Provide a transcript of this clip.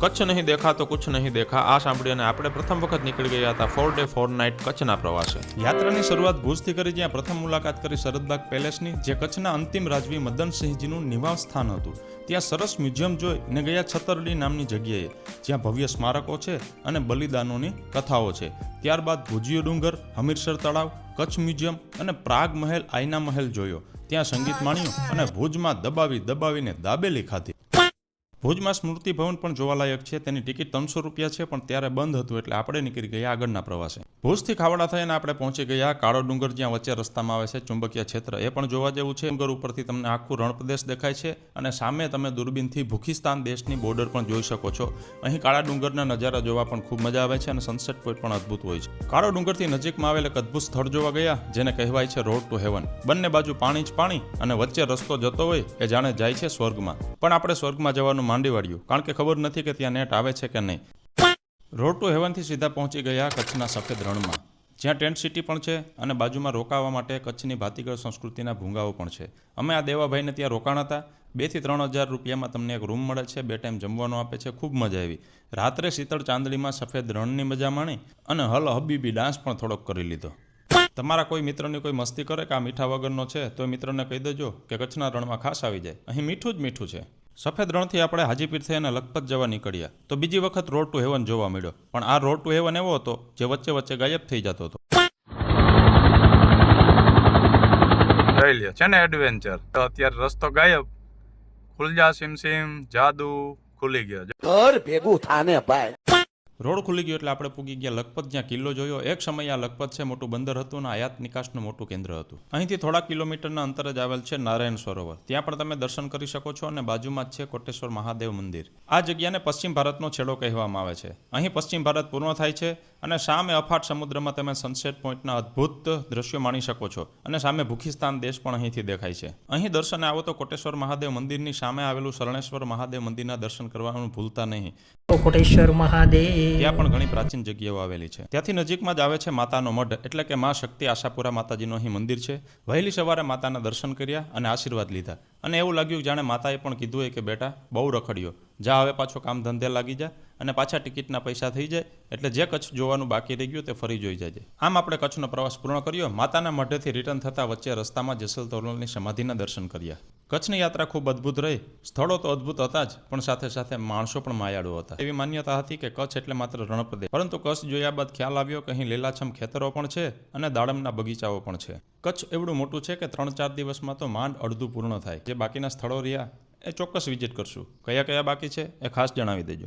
કચ્છ નહીં દેખા તો કુછ નહીં દેખા આ સાંભળી અને આપણે પ્રથમ વખત નીકળી ગયા હતા 4 ડે 4 નાઇટ કચ્છના પ્રવાસે. યાત્રાની શરૂઆત ભુજથી કરી, જ્યાં પ્રથમ મુલાકાત કરી શરદબાગ પેલેસની, જે કચ્છના અંતિમ રાજવી મદનસિંહજીનું નિવાસ સ્થાન હતું. ત્યાં સરસ મ્યુઝિયમ જોઈ ને ગયા છતરડી નામની જગ્યાએ, જ્યાં ભવ્ય સ્મારકો છે અને બલિદાનોની કથાઓ છે. ત્યારબાદ ભુજીયો ડુંગર, હમીરસર તળાવ, કચ્છ મ્યુઝિયમ અને પ્રાગ મહેલ, આઈના મહેલ જોયો. ત્યાં સંગીત માણ્યું અને ભુજમાં દબાવીને દાબેલી ખાધી. ભુજમાં સ્મૃતિ ભવન પણ જોવાલાયક છે. તેની ટિકિટ 300 રૂપિયા છે, પણ ત્યારે બંધ હતું એટલે આપણે નીકળી ગયા આગળના પ્રવાસે. ભુજથી ખાવડા થઈને આપણે પહોંચી ગયા કાળો ડુંગર, જ્યાં વચ્ચે રસ્તામાં આવે છે ચુંબકીય ક્ષેત્ર. એ પણ જોવા જેવું છે. ડુંગર ઉપરથી તમને આખું રણપ્રદેશ દેખાય છે અને સામે તમે દૂરબીનથી ભૂખિસ્તાન દેશની બોર્ડર પણ જોઈ શકો છો. અહીં કાળા ડુંગરના નજારા જોવા પણ ખૂબ મજા આવે છે અને સનસેટ પોઈન્ટ પણ અદ્ભુત હોય છે. કાળો ડુંગરથી નજીકમાં આવેલ એક અદ્ભુત સ્થળ જોવા ગયા, જેને કહેવાય છે રોડ ટુ હેવન. બંને બાજુ પાણી જ પાણી અને વચ્ચે રસ્તો જતો હોય એ જાણે જાય છે સ્વર્ગમાં. પણ આપણે સ્વર્ગમાં જવાનું માંડી વાળ્યું, કારણ કે ખબર નથી કે ત્યાં નેટ આવે છે કે નહીં. રોડ ટુ હેવનથી સીધા પહોંચી ગયા કચ્છના સફેદ રણમાં, જ્યાં ટેન્ટ સિટી પણ છે અને બાજુમાં રોકાવા માટે કચ્છની ભાતીગળ સંસ્કૃતિના ભૂંગાઓ પણ છે. અમે આ દેવાભાઈને ત્યાં રોકાણ હતા. 2 થી 3 હજાર રૂપિયામાં તમને એક રૂમ મળે છે, 2 ટાઈમ જમવાનું આપે છે. ખૂબ મજા આવી. રાત્રે શીતળ ચાંદડીમાં સફેદ રણની મજા માણી અને હલ હબીબી ડાન્સ પણ થોડોક કરી લીધો. તમારા કોઈ મિત્રની કોઈ મસ્તી કરે કે આ મીઠા વગરનો છે, તો એ મિત્રને કહી દેજો કે કચ્છના રણમાં ખાસ આવી જાય. અહીં મીઠું જ મીઠું છે. સફેદ રણથી આપણે હાજીપીર થઈ અને લખપત જવા નીકળ્યા, તો બીજી વખત રોડ ટુ હેવન જોવા મળ્યો. પણ આ રોડ ટુ હેવન એવો હતો જે વચ્ચે વચ્ચે ગાયબ થઈ જતો હતો. જોઈ લ્યો છે ને એડવેન્ચર. તો અત્યારે રસ્તો ગાયબ. ખુલ જા સિમ સિમ, જાદુ ખુલી ગયો. ઘર ભેગું થાને ભાઈ. રોડ ખુલી ગયો એટલે આપણે પૂગી ગયા લખપત, જ્યાં કિલ્લો જોયો. એક સમયે આ લખપત છે મોટું બંદર હતું અને આયાત નિકાસનું મોટું કેન્દ્ર હતું. અહીંથી થોડા કિલોમીટરના અંતરે જ આવેલ છે નારાયણ સરોવર. ત્યાં પણ તમે દર્શન કરી શકો છો અને બાજુમાં જ છે કોટેશ્વર મહાદેવ મંદિર. આ જગ્યાને પશ્ચિમ ભારતનો છેડો કહેવામાં આવે છે. અહીં પશ્ચિમ ભારત પૂર્ણ થાય છે અને સામે અફાટ સમુદ્રમાં તમે સનસેટ પોઈન્ટના અદ્ભુત દ્રશ્યો માણી શકો છો અને સામે ભૂખિસ્તાન દેશ પણ અહીંથી દેખાય છે. અહીં દર્શને આવો તો કોટેશ્વર મહાદેવ મંદિરની સામે આવેલું શરણેશ્વર મહાદેવ મંદિરના દર્શન કરવાનું ભૂલતા નહીં. કોટેશ્વર મહાદેવ ત્યાં પણ ઘણી પ્રાચીન જગ્યાઓ આવેલી છે. ત્યાંથી નજીકમાં જ આવે છે માતાનો મઢ, એટલે કે મા શક્તિ આશાપુરા માતાજીનું અહીં મંદિર છે. વહેલી સવારે માતાના દર્શન કર્યા અને આશીર્વાદ લીધા અને એવું લાગ્યું જાણે માતાએ પણ કીધું હોય કે બેટા બહુ રખડ્યો, જા હવે પાછો કામ ધંધે લાગી જા અને પાછા ટિકિટના પૈસા થઈ જાય એટલે જે કચ્છ જોવાનું બાકી રહી ગયું તે ફરી જોઈ જાય. આમ આપણે કચ્છનો પ્રવાસ પૂર્ણ કર્યો. માતાના મઢેથી રિટર્ન થતા વચ્ચે રસ્તામાં જેસલ તોરલની સમાધિના દર્શન કર્યા. કચ્છની યાત્રા ખૂબ અદ્ભુત રહી. સ્થળો તો અદ્ભુત હતા જ, પણ સાથે સાથે માણસો પણ માયાળુ હતા. એવી માન્યતા હતી કે કચ્છ એટલે માત્ર રણપ્રદેશ, પરંતુ કચ્છ જોયા બાદ ખ્યાલ આવ્યો કે અહીં લીલાછમ ખેતરો પણ છે અને દાડમના બગીચાઓ પણ છે. કચ્છ એવડું મોટું છે કે 3-4 દિવસમાં તો માંડ અડધું પૂર્ણ થાય. જે બાકીના સ્થળો રહ્યા એ ચોક્કસ વિઝિટ કરશું. કયા કયા બાકી છે એ ખાસ જણાવી દેજો.